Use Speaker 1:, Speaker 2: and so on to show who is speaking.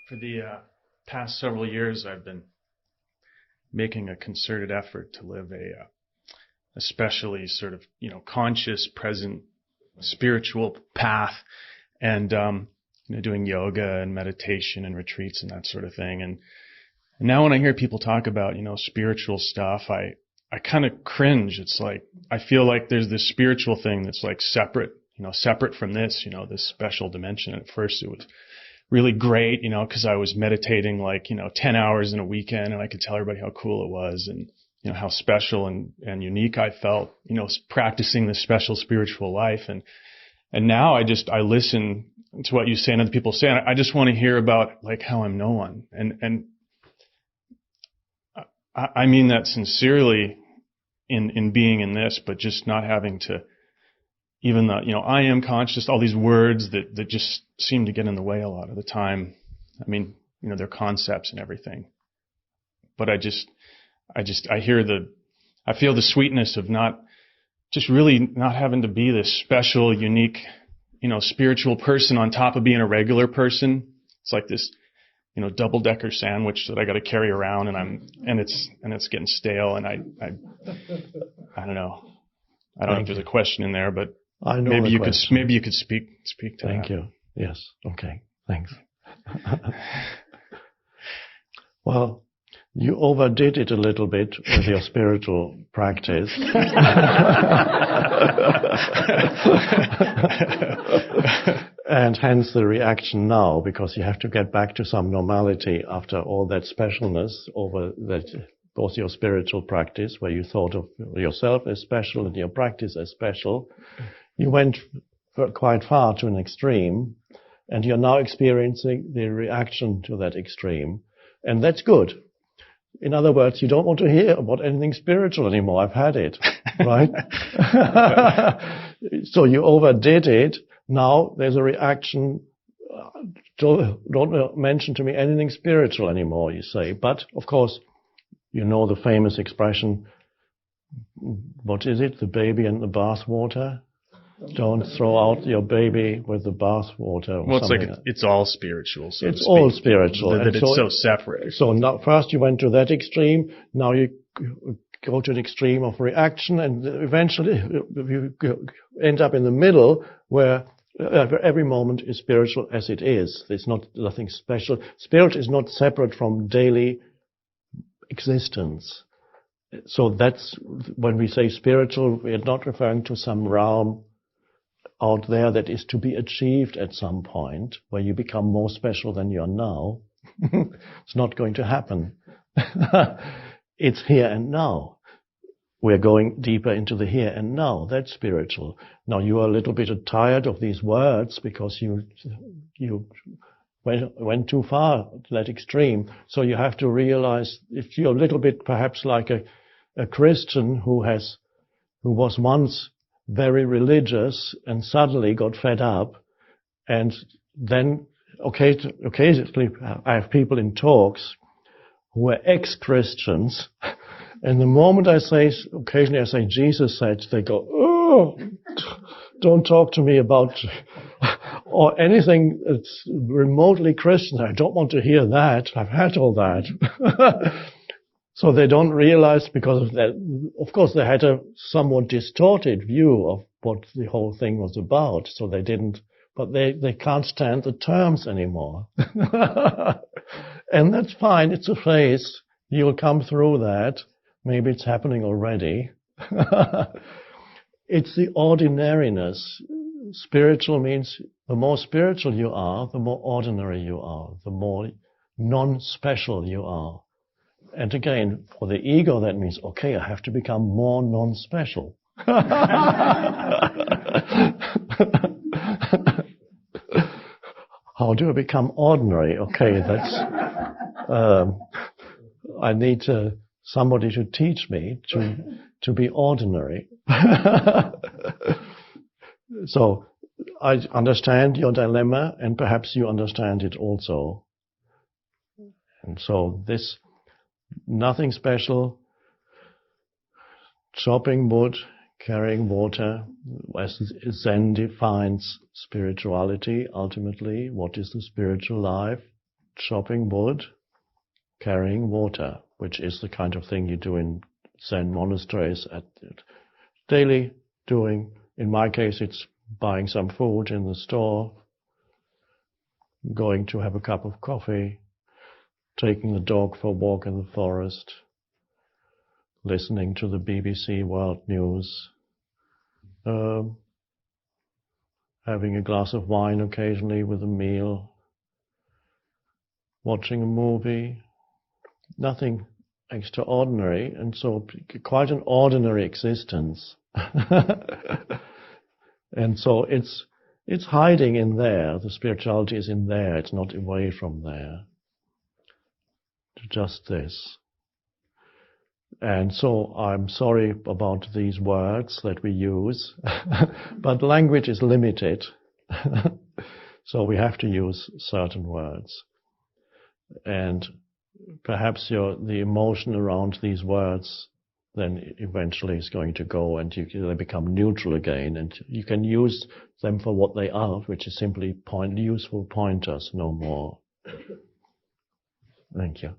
Speaker 1: For the past several years, I've been making a concerted effort to live a especially sort of, conscious, present, spiritual path, and doing yoga and meditation and retreats and that sort of thing. And now when I hear people talk about, spiritual stuff, I kind of cringe. It's like, I feel like there's this spiritual thing that's like separate, separate from this, this special dimension. At first it was really great, because I was meditating like, 10 hours in a weekend, and I could tell everybody how cool it was and, how special and unique I felt, practicing this special spiritual life. And now I listen to what you say and other people say, and I just want to hear about like how I'm no one. And I mean that sincerely in being in this, but just not having to, even the, I am conscious, all these words that just seem to get in the way a lot of the time. I mean, they're concepts and everything. But I feel the sweetness of really not having to be this special, unique, spiritual person on top of being a regular person. It's like this, double-decker sandwich that I got to carry around, and it's getting stale, and I don't know. I don't know if there's a question in there, but
Speaker 2: I know
Speaker 1: maybe you could speak to that.
Speaker 2: Thank you. Yes. Okay. Thanks. Well, you overdid it a little bit with your spiritual practice. And hence the reaction now, because you have to get back to some normality after all that specialness over that was your spiritual practice, where you thought of yourself as special and your practice as special. You went quite far to an extreme, and you're now experiencing the reaction to that extreme. And that's good. In other words, you don't want to hear about anything spiritual anymore. I've had it, right? So you overdid it. Now there's a reaction. Don't mention to me anything spiritual anymore, you say. But, of course, you know the famous expression, what is it, the baby and the bath water? Don't throw out your baby with the bath water.
Speaker 1: Well, it's like it's all spiritual. So
Speaker 2: it's all spiritual.
Speaker 1: That it's so separate.
Speaker 2: So now, first you went to that extreme. Now you go to the extreme of reaction, and eventually you end up in the middle, where every moment is spiritual as it is. There's nothing special. Spirit is not separate from daily existence. So that's when we say spiritual, we're not referring to some realm out there that is to be achieved at some point, where you become more special than you are now. It's not going to happen. It's here and now. We're going deeper into the here and now. That's spiritual. Now you are a little bit tired of these words because you went too far to that extreme. So you have to realize, if you're a little bit perhaps like a Christian who was once very religious and suddenly got fed up, and then occasionally I have people in talks who are ex-Christians, and the moment occasionally I say Jesus said, they go, oh, don't talk to me about or anything that's remotely Christian. I don't want to hear that. I've had all that. So they don't realize, because of that, of course they had a somewhat distorted view of what the whole thing was about, so they didn't, but they can't stand the terms anymore. And that's fine, it's a phase. You'll come through that. Maybe it's happening already. It's the ordinariness. Spiritual means the more spiritual you are, the more ordinary you are, the more non-special you are. And again, for the ego, that means, okay, I have to become more non-special. How do I become ordinary? Okay, that's, I need somebody to teach me to be ordinary. So I understand your dilemma, and perhaps you understand it also. And so this, nothing special, chopping wood, carrying water, as Zen defines spirituality ultimately. What is the spiritual life? chopping wood, carrying water, which is the kind of thing you do in Zen monasteries at daily doing. In my case, it's buying some food in the store, going to have a cup of coffee, taking the dog for a walk in the forest, listening to the BBC World News, having a glass of wine occasionally with a meal, watching a movie, nothing extraordinary, and so quite an ordinary existence. And so it's hiding in there. The spirituality is in there. It's not away from there. Just this. And so I'm sorry about these words that we use, but language is limited. So we have to use certain words. And perhaps the emotion around these words then eventually is going to go, and they become neutral again, and you can use them for what they are, which is simply useful pointers, no more. Thank you.